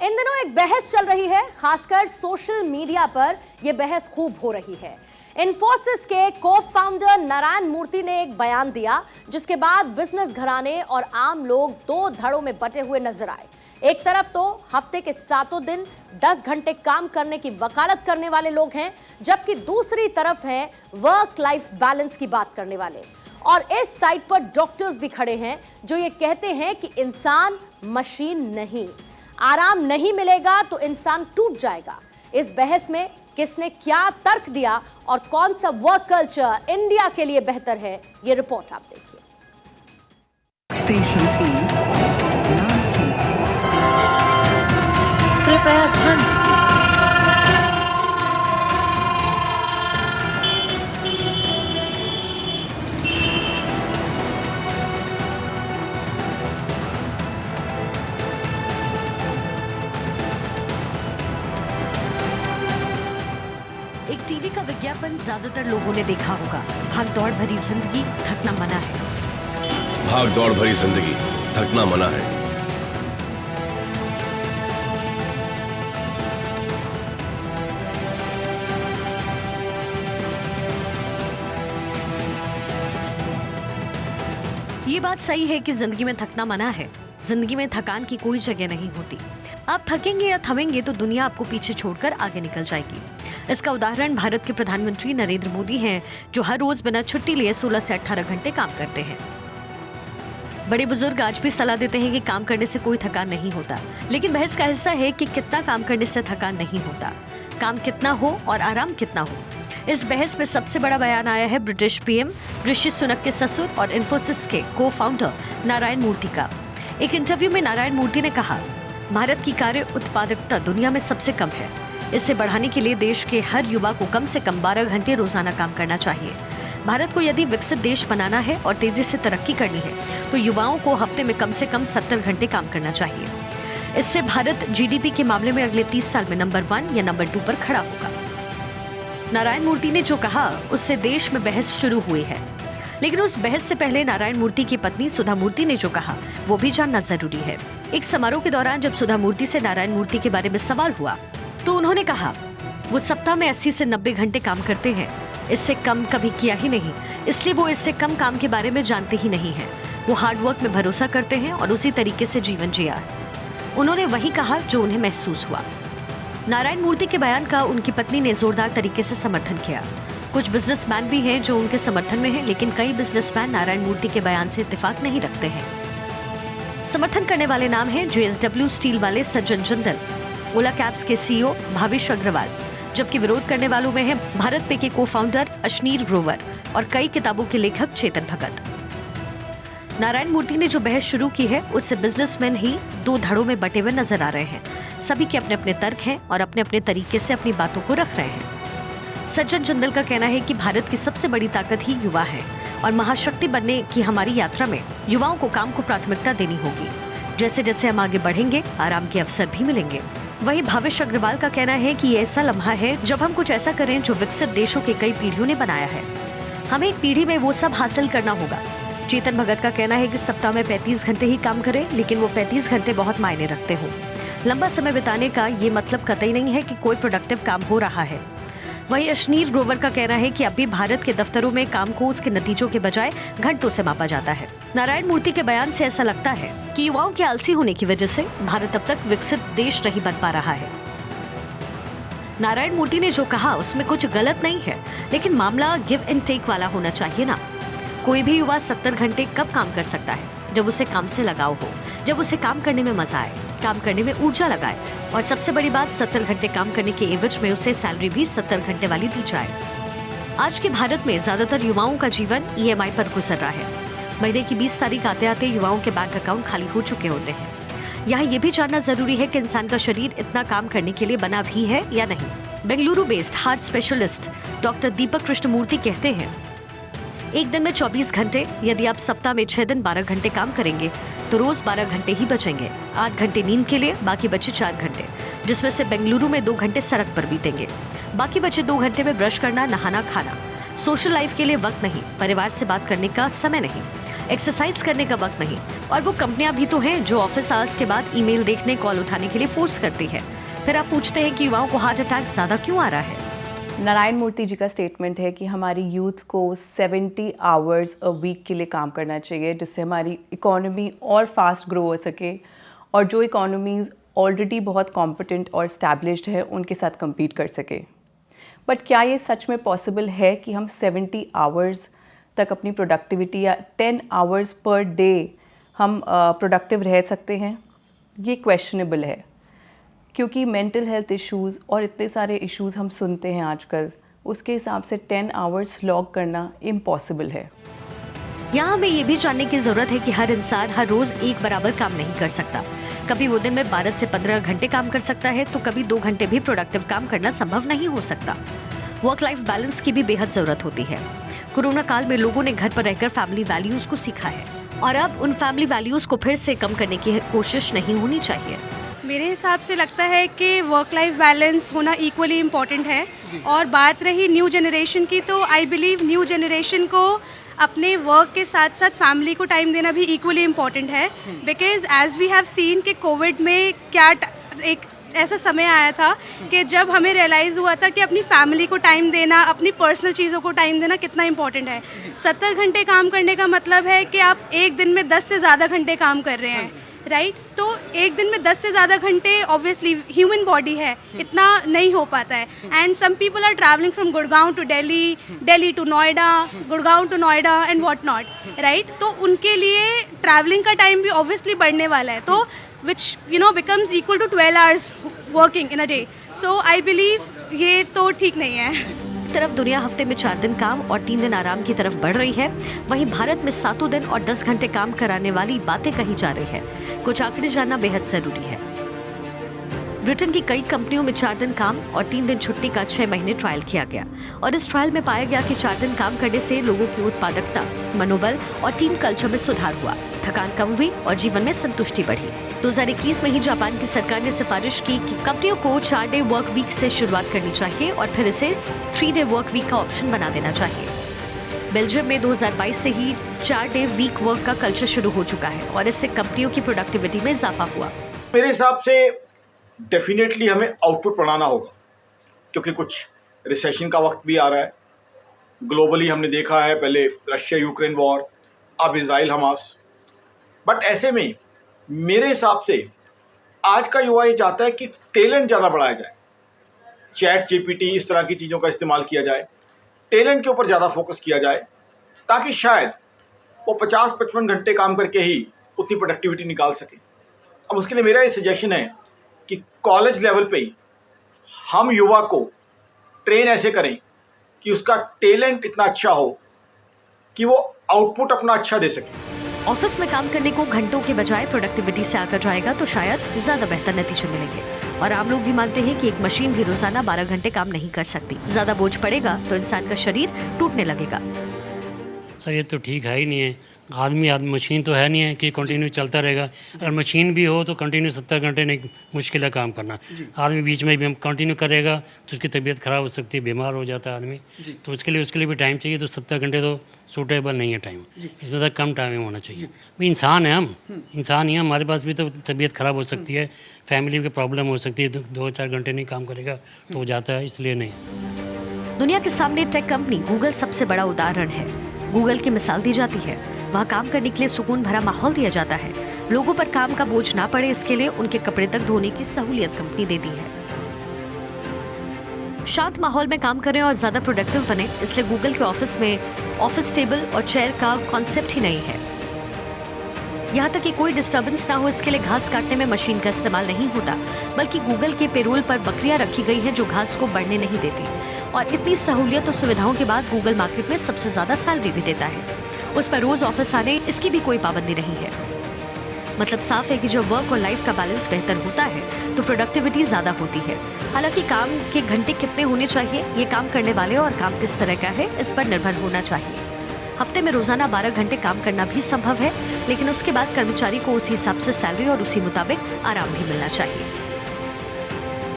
इन दिनों एक बहस चल रही है, खासकर सोशल मीडिया पर यह बहस खूब हो रही है। इन्फोसिस के को-फाउंडर नारायण मूर्ति ने एक बयान दिया, जिसके बाद बिजनेस घराने और आम लोग दो धड़ों में बटे हुए नजर आए। एक तरफ तो हफ्ते के 7 दिन 10 घंटे काम करने की वकालत करने वाले लोग हैं, जबकि दूसरी तरफ हैं वर्क लाइफ बैलेंस की बात करने वाले। और इस साइड पर डॉक्टर्स भी खड़े हैं जो ये कहते हैं कि इंसान मशीन नहीं, आराम नहीं मिलेगा तो इंसान टूट जाएगा। इस बहस में किसने क्या तर्क दिया और कौन सा वर्क कल्चर इंडिया के लिए बेहतर है, ये रिपोर्ट आप देखिए। स्टेशन प्लीज, कृपया ध्यान दीजिए। एक टीवी का विज्ञापन ज्यादातर लोगों ने देखा होगा। भाग दौड़ भरी जिंदगी, थकना मना है। भाग दौड़ भरी जिंदगी, थकना मना है। ये बात सही है कि जिंदगी में थकना मना है। जिंदगी में थकान की कोई जगह नहीं होती। आप थकेंगे या थमेंगे तो दुनिया आपको पीछे छोड़कर आगे निकल जाएगी। इसका उदाहरण भारत के प्रधानमंत्री नरेंद्र मोदी हैं, जो हर रोज बिना छुट्टी लिए 16 से 18 घंटे काम करते हैं। बड़े बुजुर्ग आज भी सलाह देते हैं कि काम करने से कोई थकान नहीं होता, लेकिन बहस का हिस्सा है कि कितना काम करने से थकान नहीं होता, काम कितना हो और आराम कितना हो। इस बहस में सबसे बड़ा बयान आया है ब्रिटिश पीएम ऋषि सुनक के ससुर और इन्फोसिस के को-फाउंडर नारायण मूर्ति का। एक इंटरव्यू में नारायण मूर्ति ने कहा, भारत की कार्य उत्पादकता दुनिया में सबसे कम है। इसे बढ़ाने के लिए देश के हर युवा को कम से कम 12 घंटे रोजाना काम करना चाहिए। भारत को यदि विकसित देश बनाना है और तेजी से तरक्की करनी है तो युवाओं को हफ्ते में कम से कम 70 घंटे काम करना चाहिए। इससे भारत जीडीपी के मामले में अगले 30 साल में नंबर 1 या नंबर 2 पर खड़ा होगा। नारायण मूर्ति ने जो कहा उससे देश में बहस शुरू हुई है, लेकिन उस बहस से पहले नारायण मूर्ति की पत्नी सुधा मूर्ति ने जो कहा वो भी जानना जरूरी है। एक समारोह के दौरान जब सुधा मूर्ति से नारायण मूर्ति के बारे में सवाल हुआ तो उन्होंने कहा वो सप्ताह में 80 से 90 घंटे काम करते हैं, इससे कम कभी किया ही नहीं, इसलिए वो इससे कम काम के बारे में जानते ही नहीं है। वो हार्डवर्क में भरोसा करते हैं और उसी तरीके से जीवन जिया। उन्होंने वही कहा जो उन्हें महसूस हुआ। नारायण मूर्ति के बयान का उनकी पत्नी ने जोरदार तरीके से समर्थन किया। कुछ बिजनेसमैन भी हैं जो उनके समर्थन में हैं, लेकिन कई बिजनेसमैन नारायण मूर्ति के बयान से इत्तेफाक नहीं रखते हैं। समर्थन करने वाले नाम हैं JSW स्टील वाले सज्जन जिंदल, ओला कैब्स के CEO भावेश अग्रवाल, जबकि विरोध करने वालों में है भारत पे के को-फाउंडर अशनीर ग्रोवर और कई किताबों के लेखक चेतन भगत। नारायण मूर्ति ने जो बहस शुरू की है उससे बिजनेसमैन ही दो धड़ों में बटे हुए नजर आ रहे हैं। सभी के अपने अपने तर्क हैं और अपने अपने तरीके से अपनी बातों को रख रहे हैं। सज्जन जिंदल का कहना है कि भारत की सबसे बड़ी ताकत ही युवा है और महाशक्ति बनने की हमारी यात्रा में युवाओं को काम को प्राथमिकता देनी होगी। जैसे जैसे हम आगे बढ़ेंगे आराम के अवसर भी मिलेंगे। वहीं भावेश अग्रवाल का कहना है कि ये ऐसा लम्हा है जब हम कुछ ऐसा करें जो विकसित देशों के कई पीढ़ियों ने बनाया है। हमें एक पीढ़ी में वो सब हासिल करना होगा। चेतन भगत का कहना है कि सप्ताह में 35 घंटे ही काम करें, लेकिन वो 35 घंटे बहुत मायने रखते हो। लंबा समय बिताने का ये मतलब कतई नहीं है कि कोई प्रोडक्टिव काम हो रहा है। वहीं अशनीर ग्रोवर का कहना है कि अभी भारत के दफ्तरों में काम को उसके नतीजों के बजाय घंटों से मापा जाता है। नारायण मूर्ति के बयान से ऐसा लगता है कि युवाओं के आलसी होने की वजह से भारत अब तक विकसित देश नहीं बन पा रहा है। नारायण मूर्ति ने जो कहा उसमें कुछ गलत नहीं है, लेकिन मामला गिव एंड टेक वाला होना चाहिए ना। कोई भी युवा 70 घंटे कब काम कर सकता है? जब उसे काम से लगाव हो, जब उसे काम करने में मजा आए, काम करने में ऊर्जा लगाए, और सबसे बड़ी बात 70 घंटे काम करने के एवज में उसे सैलरी भी 70 घंटे वाली दी जाए। आज के भारत में ज्यादातर युवाओं का जीवन EMI पर गुजर रहा है। महीने की 20 तारीख आते आते युवाओं के बैंक अकाउंट खाली हो चुके होते हैं। यहाँ ये भी जानना जरूरी है कि इंसान का शरीर इतना काम करने के लिए बना भी है या नहीं। Bengaluru based heart specialist doctor Deepak Krishnamurthy कहते हैं, एक दिन में 24 घंटे, यदि आप सप्ताह में 6 दिन 12 घंटे काम करेंगे तो रोज 12 घंटे ही बचेंगे। 8 घंटे नींद के लिए, बाकी बचे 4 घंटे, जिसमें से बेंगलुरु में 2 घंटे सड़क पर बीतेंगे। बाकी बचे 2 घंटे में ब्रश करना, नहाना, खाना। सोशल लाइफ के लिए वक्त नहीं, परिवार से बात करने का समय नहीं। एक्सरसाइज करने का वक्त नहीं। और वो कंपनियां भी तो हैं जो ऑफिस आवर्स के बाद ईमेल देखने, कॉल उठाने के लिए फोर्स करती है। फिर आप पूछते हैं कि युवाओं को हार्ट अटैक ज्यादा क्यों आ रहा है। नारायण मूर्ति जी का स्टेटमेंट है कि हमारी यूथ को 70 आवर्स अ वीक के लिए काम करना चाहिए, जिससे हमारी इकोनॉमी और फास्ट ग्रो हो सके और जो इकोनॉमीज़ ऑलरेडी बहुत कॉम्पिटेंट और इस्टेब्लिश्ड है उनके साथ compete कर सके। बट क्या ये सच में पॉसिबल है कि हम 70 आवर्स तक अपनी प्रोडक्टिविटी या 10 आवर्स पर डे हम प्रोडक्टिव रह सकते हैं? ये क्वेश्चनेबल है, क्योंकि मेंटल हेल्थ इश्यूज़ और इतने सारे इश्यूज़ हम सुनते हैं आजकल, उसके हिसाब से 10 आवर्स लॉग करना इम्पॉसिबल है। यहाँ हमें ये भी जानने की जरूरत है कि हर इंसान हर रोज एक बराबर काम नहीं कर सकता। कभी वो दिन में 12 से 15 घंटे काम कर सकता है, तो कभी 2 घंटे भी प्रोडक्टिव काम करना संभव नहीं हो सकता। वर्क लाइफ बैलेंस की भी बेहद जरूरत होती है। कोरोना काल में लोगों ने घर पर रहकर फैमिली वैल्यूज को सीखा है और अब उन फैमिली वैल्यूज को फिर से कम करने की कोशिश नहीं होनी चाहिए। मेरे हिसाब से लगता है कि वर्क लाइफ बैलेंस होना इक्वली इम्पॉर्टेंट है। और बात रही न्यू जनरेशन की, तो आई बिलीव न्यू जनरेशन को अपने वर्क के साथ साथ फैमिली को टाइम देना भी इक्वली इम्पॉर्टेंट है। Because as we have seen कि कोविड में क्या एक ऐसा समय आया था कि जब हमें रियलाइज़ हुआ था कि अपनी फैमिली को टाइम देना, अपनी पर्सनल चीज़ों को टाइम देना कितना इम्पॉर्टेंट है। 70 घंटे काम करने का मतलब है कि आप एक दिन में 10 से ज़्यादा घंटे काम कर रहे हैं, राइट? तो एक दिन में 10 से ज़्यादा घंटे ऑब्वियसली ह्यूमन बॉडी है, इतना नहीं हो पाता है। And some people are travelling from Gurgaon to Delhi, Delhi to Noida, Gurgaon to Noida and what not, right? तो उनके लिए ट्रैवलिंग का टाइम भी ऑब्वियसली बढ़ने वाला है, तो which becomes equal to 12 hours working in a day. So I believe ये तो ठीक नहीं है। एक तरफ दुनिया हफ्ते में 4 दिन काम और 3 दिन आराम की तरफ बढ़ रही है, वहीं भारत में 7 दिन और 10 घंटे काम कराने वाली बातें कही जा रही है। कुछ आंकड़े जानना बेहद जरूरी है। ब्रिटेन की कई कंपनियों में 4 दिन काम और 3 दिन छुट्टी का 6 महीने ट्रायल किया गया और इस ट्रायल में पाया गया कि 4 दिन काम करने से लोगों की उत्पादकता, मनोबल और टीम कल्चर में सुधार हुआ, थकान कम हुई और जीवन में संतुष्टि बढ़ी। 2021 में ही जापान की सरकार ने सिफारिश की कि कंपनियों को 4 डे वर्क वीक से शुरुआत करनी चाहिए और फिर इसे 3 डे वर्क वीक का ऑप्शन बना देना चाहिए। बेल्जियम में 2022 से ही 4 डे वीक वर्क का कल्चर शुरू हो चुका है और इससे कंपनियों की प्रोडक्टिविटी में इजाफा हुआ। मेरे हिसाब से डेफिनेटली हमें आउटपुट बढ़ाना होगा, क्योंकि कुछ रिसेशन का वक्त भी आ रहा है। ग्लोबली हमने देखा है, पहले रशिया यूक्रेन वॉर, अब इजराइल हमास। बट ऐसे में मेरे हिसाब से आज का युवा ये चाहता है कि टैलेंट ज़्यादा बढ़ाया जाए, चैट जीपीटी इस तरह की चीज़ों का इस्तेमाल किया जाए, टैलेंट के ऊपर ज़्यादा फोकस किया जाए, ताकि शायद वो 50-55 घंटे काम करके ही उतनी प्रोडक्टिविटी निकाल सके। अब उसके लिए मेरा ये सजेशन है कि कॉलेज लेवल पे ही हम युवा को ट्रेन ऐसे करें कि उसका टैलेंट इतना अच्छा हो कि वो आउटपुट अपना अच्छा दे सके। ऑफिस में काम करने को घंटों के बजाय प्रोडक्टिविटी से आकर जाएगा तो शायद ज्यादा बेहतर नतीजे मिलेंगे। और आम लोग भी मानते हैं कि एक मशीन भी रोजाना 12 घंटे काम नहीं कर सकती। ज्यादा बोझ पड़ेगा तो इंसान का शरीर टूटने लगेगा। सर ये तो ठीक है ही नहीं है। आदमी मशीन तो है नहीं है कि कंटिन्यू चलता रहेगा। अगर मशीन भी हो तो कंटिन्यू 70 घंटे नहीं, मुश्किल है काम करना। आदमी बीच में भी कंटिन्यू करेगा तो उसकी तबीयत ख़राब हो सकती है, बीमार हो जाता है आदमी। तो उसके लिए भी टाइम चाहिए। तो 70 घंटे तो सूटेबल नहीं है टाइम, इसमें तो कम टाइम होना चाहिए। भाई इंसान है, हम इंसान ही हैं, हमारे पास भी तो तबीयत ख़राब हो सकती है, फैमिली की प्रॉब्लम हो सकती है। 2-4 घंटे नहीं काम करेगा तो हो जाता है, इसलिए नहीं। दुनिया के सामने टेक कंपनी गूगल सबसे बड़ा उदाहरण है। गूगल की मिसाल दी जाती है, वहाँ काम करने के लिए सुकून भरा माहौल दिया जाता है। लोगों पर काम का बोझ ना पड़े, इसके लिए उनके कपड़े तक धोने की सहूलियत कंपनी देती है। शांत माहौल में काम करें और ज्यादा प्रोडक्टिव बने, इसलिए गूगल के ऑफिस में ऑफिस टेबल और चेयर का कॉन्सेप्ट ही नहीं है। यहाँ तक कि कोई डिस्टर्बेंस ना हो, इसके लिए घास काटने में मशीन का इस्तेमाल नहीं होता, बल्कि गूगल के पेरोल पर बकरियां रखी गई हैं जो घास को बढ़ने नहीं देती। और इतनी सहूलियत और सुविधाओं के बाद गूगल मार्केट में सबसे ज्यादा सैलरी भी देता है। उस पर रोज ऑफिस आने इसकी भी कोई पाबंदी नहीं है। मतलब साफ है कि जब वर्क और लाइफ का बैलेंस बेहतर होता है तो प्रोडक्टिविटी ज्यादा होती है। हालांकि काम के घंटे कितने होने चाहिए, ये काम करने वाले और काम किस तरह का है, इस पर निर्भर होना चाहिए। हफ्ते में रोजाना 12 घंटे काम करना भी संभव है, लेकिन उसके बाद कर्मचारी को उसी हिसाब से सैलरी और उसी मुताबिक आराम भी मिलना चाहिए।